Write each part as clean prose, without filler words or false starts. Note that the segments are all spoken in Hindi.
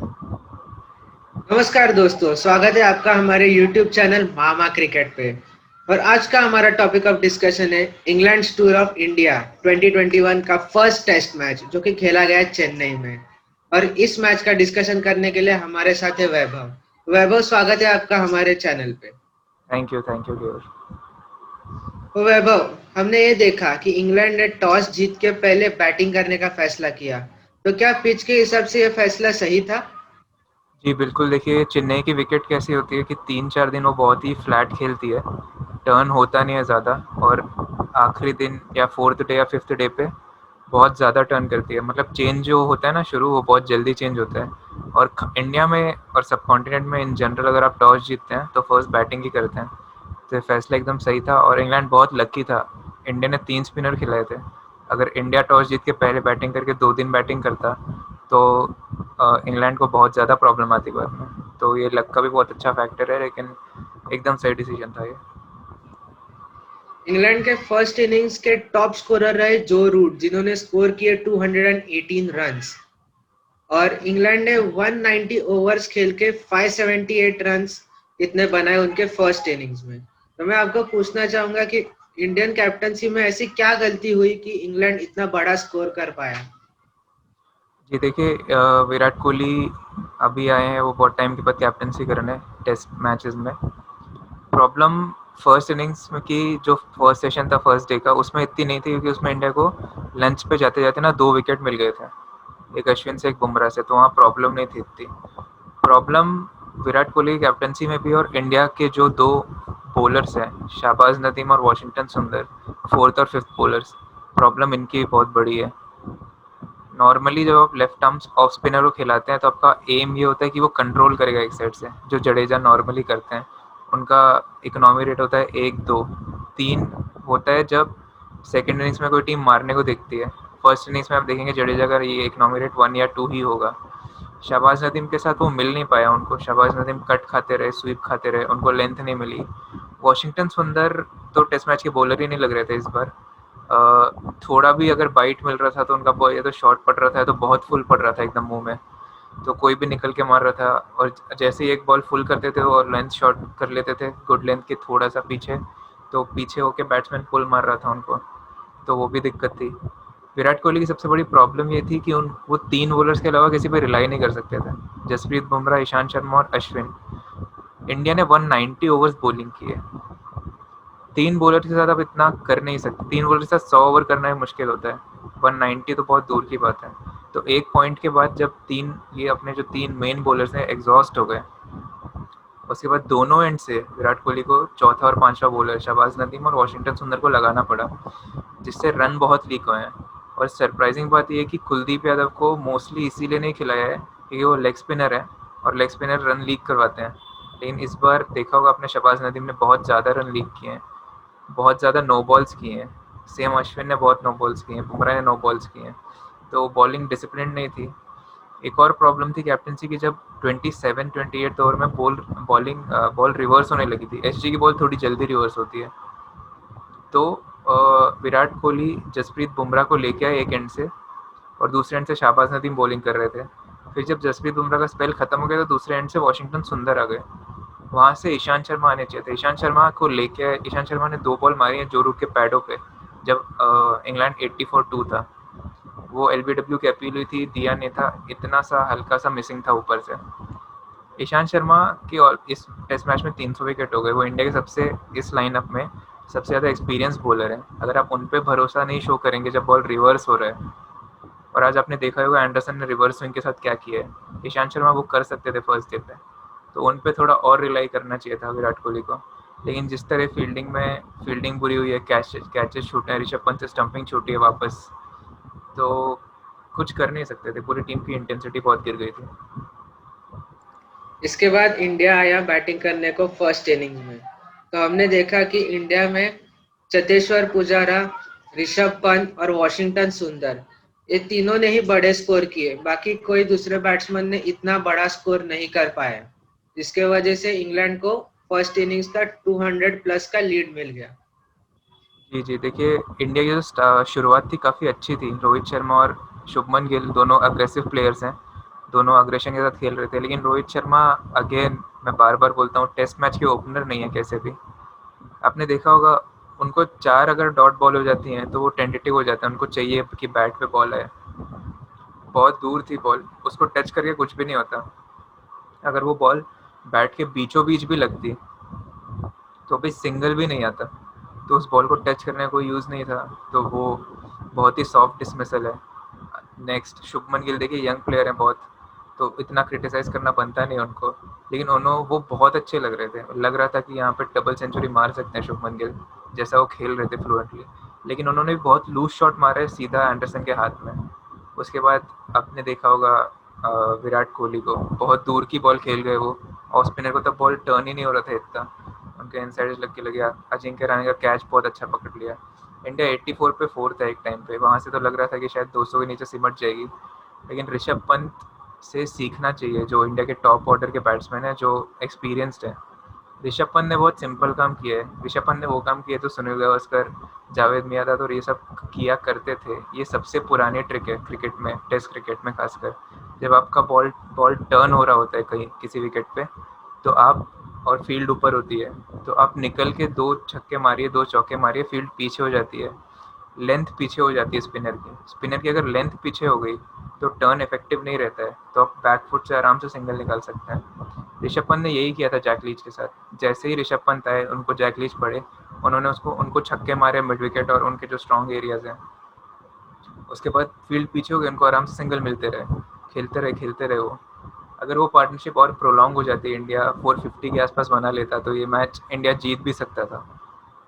नमस्कार दोस्तों, स्वागत है आपका हमारे YouTube चैनल मामा क्रिकेट पे। और आज का हमारा टॉपिक ऑफ डिस्कशन है इंग्लैंड टूर ऑफ इंडिया 2021 का फर्स्ट टेस्ट मैच जो कि खेला गया है चेन्नई में। और इस मैच का डिस्कशन करने के लिए हमारे साथ है वैभव। वैभव, स्वागत है आपका हमारे चैनल पे। थैंक यू केवल। तो वैभव, हमने ये देखा कि इंग्लैंड ने टॉस जीत के पहले बैटिंग करने का फैसला किया। तो क्या पिच के हिसाब से ये फैसला सही था? जी बिल्कुल, देखिए चेन्नई की विकेट कैसी होती है कि 3-4 दिन वो बहुत ही फ्लैट खेलती है, टर्न होता नहीं है ज़्यादा, और आखिरी दिन या फोर्थ डे या फिफ्थ डे पे बहुत ज़्यादा टर्न करती है। मतलब चेंज जो होता है ना शुरू, वो बहुत जल्दी चेंज होता है। और इंडिया में और सब कॉन्टिनेंट में इन जनरल अगर आप टॉस जीतते हैं तो फर्स्ट बैटिंग ही करते हैं। तो ये फैसला एकदम सही था और इंग्लैंड बहुत लकी था। इंडिया ने 3 स्पिनर खिलाए थे। अगर इंडिया टॉस जीत के पहले बैटिंग करके 2 दिन बैटिंग करता तो इंग्लैंड को बहुत ज़्यादा प्रॉब्लम आती बाद में। तो ये लक का भी बहुत अच्छा फैक्टर है, लेकिन एकदम सही डिसीजन था ये। इंग्लैंड के फर्स्ट इनिंग्स के टॉप स्कोरर रहे जो रूट, जिन्होंने स्कोर किए 218 रन्स। और इंग्लैंड ने 190 ओवर्स खेल के 578 रन्स इतने बनाए उनके फर्स्ट इनिंग्स में। तो मैं आपको पूछना चाहूंगा कि इंडियन कैप्टनसी में ऐसी क्या गलती हुई कि इंग्लैंड इतना बड़ा स्कोर कर पाया? जी देखिए, विराट कोहली अभी आए हैं, वो बहुत टाइम के बाद कैप्टनसी करने टेस्ट मैचेस में। प्रॉब्लम फर्स्ट इनिंग्स में की, जो फर्स्ट सेशन था फर्स्ट डे का, उसमें इतनी नहीं थी क्योंकि उसमें इंडिया को लंच पे जाते जाते ना 2 विकेट मिल गए थे, एक अश्विन से एक बुमराह से, तो वहाँ प्रॉब्लम नहीं थी इतनी। प्रॉब्लम विराट कोहली की कैप्टनसी में भी, और इंडिया के जो 2 बॉलर्स हैं, शाहबाज नदीम और वॉशिंगटन सुंदर, फोर्थ और फिफ्थ बॉलर्स, प्रॉब्लम इनकी बहुत बड़ी है। नॉर्मली जब आप लेफ्ट आर्म्स ऑफ स्पिनर को खिलाते हैं तो आपका एम ये होता है कि वो कंट्रोल करेगा एक साइड से, जो जडेजा नॉर्मली करते हैं। उनका इकोनॉमी रेट होता है 1-2-3 होता है जब सेकेंड इनिंग्स में कोई टीम मारने को देखती है। फर्स्ट इनिंग्स में आप देखेंगे जडेजा का ये इकोनॉमी रेट 1 या 2 ही होगा। शहबाज नदीम के साथ वो मिल नहीं पाया उनको, शहबाज नदीम कट खाते रहे, स्वीप खाते रहे, उनको लेंथ नहीं मिली। वॉशिंगटन सुंदर तो टेस्ट मैच के बॉलर ही नहीं लग रहे थे इस बार। थोड़ा भी अगर बाइट मिल रहा था तो उनका बॉल या तो शॉर्ट पड़ रहा था या तो बहुत फुल पड़ रहा था एकदम मुंह में, तो कोई भी निकल के मार रहा था। और जैसे ही एक बॉल फुल करते थे और लेंथ शॉट कर लेते थे गुड लेंथ के थोड़ा सा पीछे, तो पीछे होके बैट्समैन पुल मार रहा था उनको, तो वो भी दिक्कत थी। विराट कोहली की सबसे बड़ी प्रॉब्लम ये थी कि उन वो 3 बॉलर्स के अलावा किसी पे रिलाई नहीं कर सकते थे, जसप्रीत बुमराह, ईशांत शर्मा और अश्विन। इंडिया ने 190 ओवर्स बॉलिंग की है। 3 बॉलर के साथ आप इतना कर नहीं सकते, 3 बॉलर के साथ 100 ओवर करना ही मुश्किल होता है, 190 तो बहुत दूर की बात है। तो एक पॉइंट के बाद जब तीन ये अपने जो 3 मेन बॉलर्स हैं एग्जॉस्ट हो गए, उसके बाद दोनों एंड से विराट कोहली को चौथा और पांचवा बॉलर शहबाज नदीम और वॉशिंगटन सुंदर को लगाना पड़ा, जिससे रन बहुत लीक हुए हैं। और सरप्राइजिंग बात यह है कि कुलदीप यादव को मोस्टली इसीलिए नहीं खिलाया है क्योंकि वो लेग स्पिनर है, और लेग स्पिनर रन लीक करवाते हैं। लेकिन इस बार देखा होगा आपने, शहबाज नदीम ने बहुत ज़्यादा रन लीक किए हैं, बहुत ज़्यादा नो बॉल्स किए हैं। सेम अश्विन ने बहुत नो बॉल्स किए हैं, बुमराह ने नो बॉल्स किए हैं। तो बॉलिंग डिसिप्लिन नहीं थी। एक और प्रॉब्लम थी कैप्टनसी की, जब 27-28 ओवर में बॉल रिवर्स होने लगी थी। एसजी की बॉल थोड़ी जल्दी रिवर्स होती है, तो विराट कोहली जसप्रीत बुमराह को लेके आए एक एंड से, और दूसरे एंड से शहबाज नदीम बॉलिंग कर रहे थे। फिर जब जसप्रीत बुमराह का स्पेल खत्म हो गया तो दूसरे एंड से वॉशिंगटन सुंदर आ गए, वहाँ से ईशांत शर्मा आने चाहिए थे। ईशांत शर्मा को लेके ईशांत शर्मा ने 2 बॉल मारी हैं जो रूट के पैडों पे, जब इंग्लैंड 84-2 था। वो एलबीडब्ल्यू की अपील हुई थी, दिया नहीं था, इतना सा हल्का सा मिसिंग था ऊपर से। ईशांत शर्मा की और इस टेस्ट मैच में 300 विकेट हो गए। वो इंडिया के सबसे इस लाइनअप में सबसे ज़्यादा एक्सपीरियंस बॉलर है। अगर आप उन पर भरोसा नहीं शो करेंगे जब बॉल रिवर्स हो रहा है, और आज आपने देखा होगा एंडरसन ने रिवर्स स्विंग के साथ क्या किया है, ईशांत शर्मा वो कर सकते थे फर्स्ट डे पे, तो उन पे थोड़ा और रिलाई करना चाहिए था विराट कोहली को। लेकिन जिस तरह फील्डिंग बुरी हुई है, कैचेस छूटे हैं, ऋषभ पंत से स्टंपिंग छूटी है वापस, तो कुछ कर नहीं सकते थे। पूरी टीम की इंटेंसिटी बहुत गिर गई थी। इसके बाद इंडिया आया बैटिंग करने को फर्स्ट इनिंग में। तो हमने देखा कि इंडिया में चतेश्वर पुजारा, ऋषभ पंत और वॉशिंगटन सुंदर, ये तीनों ने ही बड़े स्कोर किए। बाकी कोई दूसरे बैट्समैन ने इतना बड़ा स्कोर नहीं कर पाया, जिसके वजह से इंग्लैंड को फर्स्ट इनिंग्स का 200 प्लस का लीड मिल गया। जी जी, देखिए इंडिया की जो शुरुआत थी काफ़ी अच्छी थी। रोहित शर्मा और शुभमन गिल दोनों अग्रेसिव प्लेयर्स हैं, दोनों अग्रेशन के साथ खेल रहे थे। लेकिन रोहित शर्मा, अगेन मैं बार बार बोलता हूँ, टेस्ट मैच के ओपनर नहीं है कैसे भी। आपने देखा होगा, उनको 4 अगर डॉट बॉल हो जाती हैं तो वो टेंटेटिव हो जाता है, उनको चाहिए कि बैट पे बॉल आए। बहुत दूर थी बॉल, उसको टच करके कुछ भी नहीं होता। अगर वो बॉल बैट के बीचों बीच भी लगती तो भी सिंगल भी नहीं आता। तो उस बॉल को टच करने का कोई यूज़ नहीं था, तो वो बहुत ही सॉफ्ट डिसमिसल है। नेक्स्ट शुभमन गिल, देखिए यंग प्लेयर हैं बहुत, तो इतना क्रिटिसाइज करना बनता नहीं उनको। लेकिन उन्होंने वो बहुत अच्छे लग रहे थे, लग रहा था कि यहाँ पे डबल सेंचुरी मार सकते हैं शुभमन गिल, जैसा वो खेल रहे थे फ्लुएंटली। लेकिन उन्होंने भी बहुत लूज शॉट मारा है सीधा एंडरसन के हाथ में। उसके बाद आपने देखा होगा विराट कोहली को बहुत दूर की बॉल खेल गए वो, ऑफ स्पिनर को तब बॉल टर्न ही नहीं हो रहा था इतना, उनके इनसाइड लग के लगे। अजिंक्य रहाणे का कैच बहुत अच्छा पकड़ लिया। इंडिया 84 पे 4 था एक टाइम पे, वहाँ से तो लग रहा था कि शायद 200 के नीचे सिमट जाएगी। लेकिन ऋषभ पंत से सीखना चाहिए, जो इंडिया के टॉप ऑर्डर के बैट्समैन है, जो एक्सपीरियंस्ड है। ऋषभ पंत ने बहुत सिंपल काम किया है। ऋषभ पंत ने वो काम किए तो सुनील गावस्कर, जावेद मियांदाद और ये सब किया करते थे। ये सबसे पुरानी ट्रिक है क्रिकेट में, टेस्ट क्रिकेट में खासकर। जब आपका बॉल बॉल टर्न हो रहा होता है कहीं किसी विकेट पे, तो आप, और फील्ड ऊपर होती है, तो आप निकल के 2 छक्के मारिए, 2 चौके मारिए, फील्ड पीछे हो जाती है, लेंथ पीछे हो जाती है स्पिनर की अगर लेंथ पीछे हो गई तो टर्न इफेक्टिव नहीं रहता है, तो आप बैक फुट से आराम से सिंगल निकाल सकते हैं। ऋषभ पंत ने यही किया था जैक लीच के साथ। जैसे ही ऋषभ पंत आए, उनको जैक लीच पड़े, उन्होंने उनको छक्के मारे मिड विकेट और उनके जो स्ट्रॉन्ग एरियाज हैं। उसके बाद फील्ड पीछे हो गए, उनको आराम से सिंगल मिलते रहे, खेलते रहे वो। अगर वो पार्टनरशिप और प्रोलॉन्ग हो जाती, इंडिया 450 के आसपास बना लेता, तो ये मैच इंडिया जीत भी सकता था।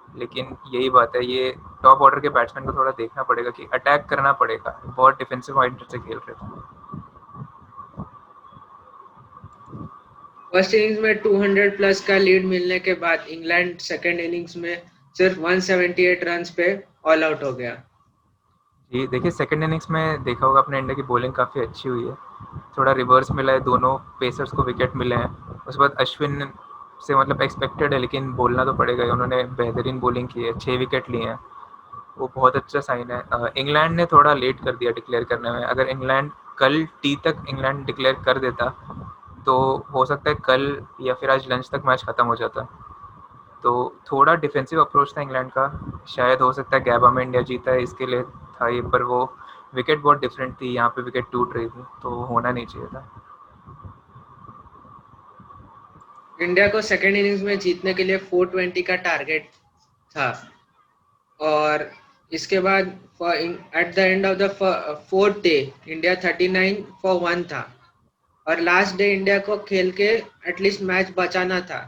लेकिन यही बात है, ये टॉप ऑर्डर के बैट्समैन को थोड़ा देखना पड़ेगा कि अटैक करना पड़ेगा, बहुत डिफेंसिव माइंड से खेल रहे थे। फर्स्ट इनिंग्स में 200 प्लस का लीड मिलने के बाद इंग्लैंड सेकेंड इनिंग्स में सिर्फ 178 रन्स पे ऑल आउट हो गया। जी देखिए, सेकंड इनिंग्स में देखा होगा अपने, इंडिया की बॉलिंग काफ़ी अच्छी हुई है, थोड़ा रिवर्स मिला है, दोनों पेसर्स को विकेट मिले हैं। उसके बाद अश्विन से मतलब एक्सपेक्टेड है, लेकिन बोलना तो पड़ेगा ही, उन्होंने बेहतरीन बॉलिंग की है, 6 विकेट लिए हैं, वो बहुत अच्छा साइन है। इंग्लैंड ने थोड़ा लेट कर दिया डिक्लेयर करने में। अगर इंग्लैंड कल टी तक इंग्लैंड डिक्लेयर कर देता, तो हो सकता है कल या फिर आज लंच तक मैच ख़त्म हो जाता। तो थोड़ा डिफेंसिव अप्रोच था इंग्लैंड का, शायद हो सकता है गैबा में इंडिया जीता है इसके लिए था ये, पर वो विकेट बहुत डिफरेंट थी, यहाँ पे विकेट टूट रही थी, तो होना नहीं चाहिए था। इंडिया को सेकेंड इनिंग्स में जीतने के लिए 420 का टारगेट था, और इसके बाद at the end of the fourth day India 39 for 1 था, और लास्ट डे इंडिया को खेल के एटलीस्ट मैच बचाना था,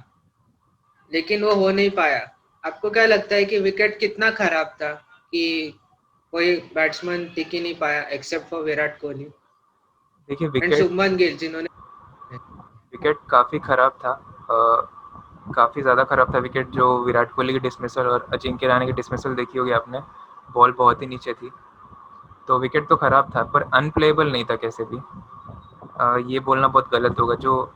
लेकिन वो हो नहीं पाया। आपको क्या लगता है कि विकेट कितना खराब था कि कोई बैट्समैन टिक ही नहीं पाया एक्सेप्ट फॉर विराट कोहली देखिए, एंड विकेट शुभमन गिल जिन्होंने। विकेट काफ़ी ख़राब था, काफ़ी ज़्यादा ख़राब था विकेट। जो विराट कोहली की डिसमिसल और अजिंक्य रहाणे की डिसमिसल देखी होगी आपने, बॉल बहुत ही नीचे थी, तो विकेट तो ख़राब था पर अनप्लेएबल नहीं था कैसे भी। ये बोलना बहुत गलत होगा। जो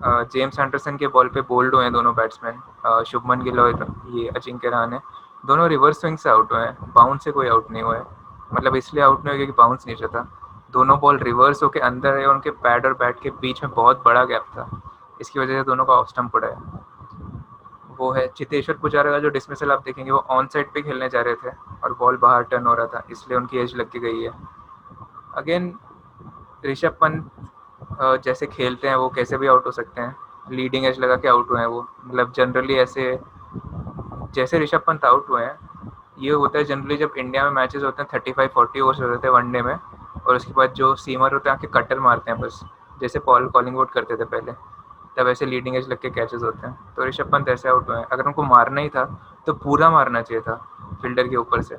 जेम्स एंडरसन के बॉल पे बोल्ड हुए हैं दोनों बैट्समैन, शुभमन गिल और ये अजिंक्य रहाणे, दोनों रिवर्स स्विंग से आउट हुए हैं, बाउंस से कोई आउट नहीं हुआ है। मतलब इसलिए आउट नहीं हुआ क्योंकि बाउंस नीचे था, दोनों बॉल रिवर्स होकर अंदर है और उनके पैड और बैट के बीच में बहुत बड़ा गैप था, इसकी वजह से दोनों का ऑफ स्टंप पड़ा है। वो है चेतेश्वर पुजारा का जो डिसमिसल आप देखेंगे, वो ऑन साइड पे खेलने जा रहे थे और बॉल बाहर टर्न हो रहा था, इसलिए उनकी एज लग के गई है। अगेन ऋषभ पंत जैसे खेलते हैं वो कैसे भी आउट हो सकते हैं, लीडिंग एज लगा के आउट हुए हैं वो। मतलब जनरली ऐसे जैसे ऋषभ पंत आउट हुए हैं, ये होता है जनरली जब इंडिया में मैचेस होते हैं 35-40 ओवर्स होते हैं वनडे में, और उसके बाद जो सीमर होते हैं आके कटर मारते हैं बस, जैसे पॉल कॉलिंगवुड करते थे पहले, तब ऐसे लीडिंग एज लग के कैचेस होते हैं। तो ऋषभ पंत ऐसे आउट हुए हैं, अगर उनको मारना ही था तो पूरा मारना चाहिए था फील्डर के ऊपर से,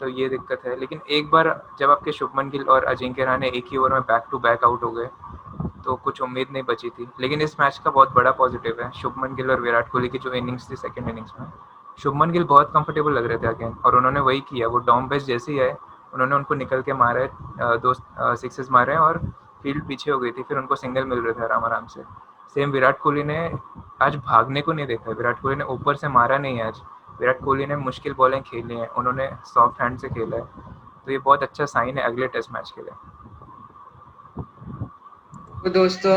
तो ये दिक्कत है। लेकिन एक बार जब आपके शुभमन गिल और अजिंक्य रहाणे एक ही ओवर में बैक टू बैक आउट हो गए, तो कुछ उम्मीद नहीं बची थी। लेकिन इस मैच का बहुत बड़ा पॉजिटिव है शुभमन गिल और विराट कोहली की जो इनिंग्स थी सेकंड इनिंग्स में। शुभमन गिल बहुत कंफर्टेबल लग रहे थे अगेन, और उन्होंने वही किया, वो डॉम बेस जैसे ही आए उन्होंने उनको निकल के मारा है, 2 सिक्सेस मारे हैं, और फील्ड पीछे हो गई थी, फिर उनको सिंगल मिल रहे थे आराम आराम से। सेम विराट कोहली ने आज भागने को नहीं देखा है, विराट कोहली ने ऊपर से मारा नहीं है आज, विराट कोहली ने मुश्किल बॉलें खेली हैं, उन्होंने सॉफ्ट हैंड से खेला है, तो ये बहुत अच्छा साइन है अगले टेस्ट मैच के लिए। तो दोस्तों,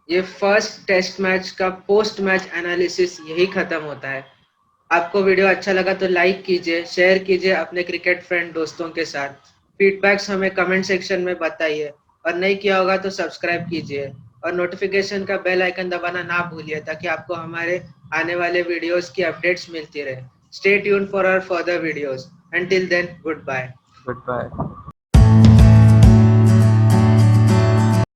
ये फर्स्ट टेस्ट मैच का पोस्ट मैच एनालिसिस यही खत्म होता है। आपको वीडियो अच्छा लगा तो लाइक कीजिए, शेयर कीजिए अपने क्रिकेट फ्रेंड दोस्तों के साथ। फीडबैक्स हमें कमेंट सेक्शन में बताइए, और नहीं किया होगा तो सब्सक्राइब कीजिए और नोटिफिकेशन का बेल आइकन दबाना ना भूलिए, ताकि आपको हमारे आने वाले वीडियोस की अपडेट्स मिलती रहे। Stay tuned for our further videos. Until then, goodbye. Goodbye.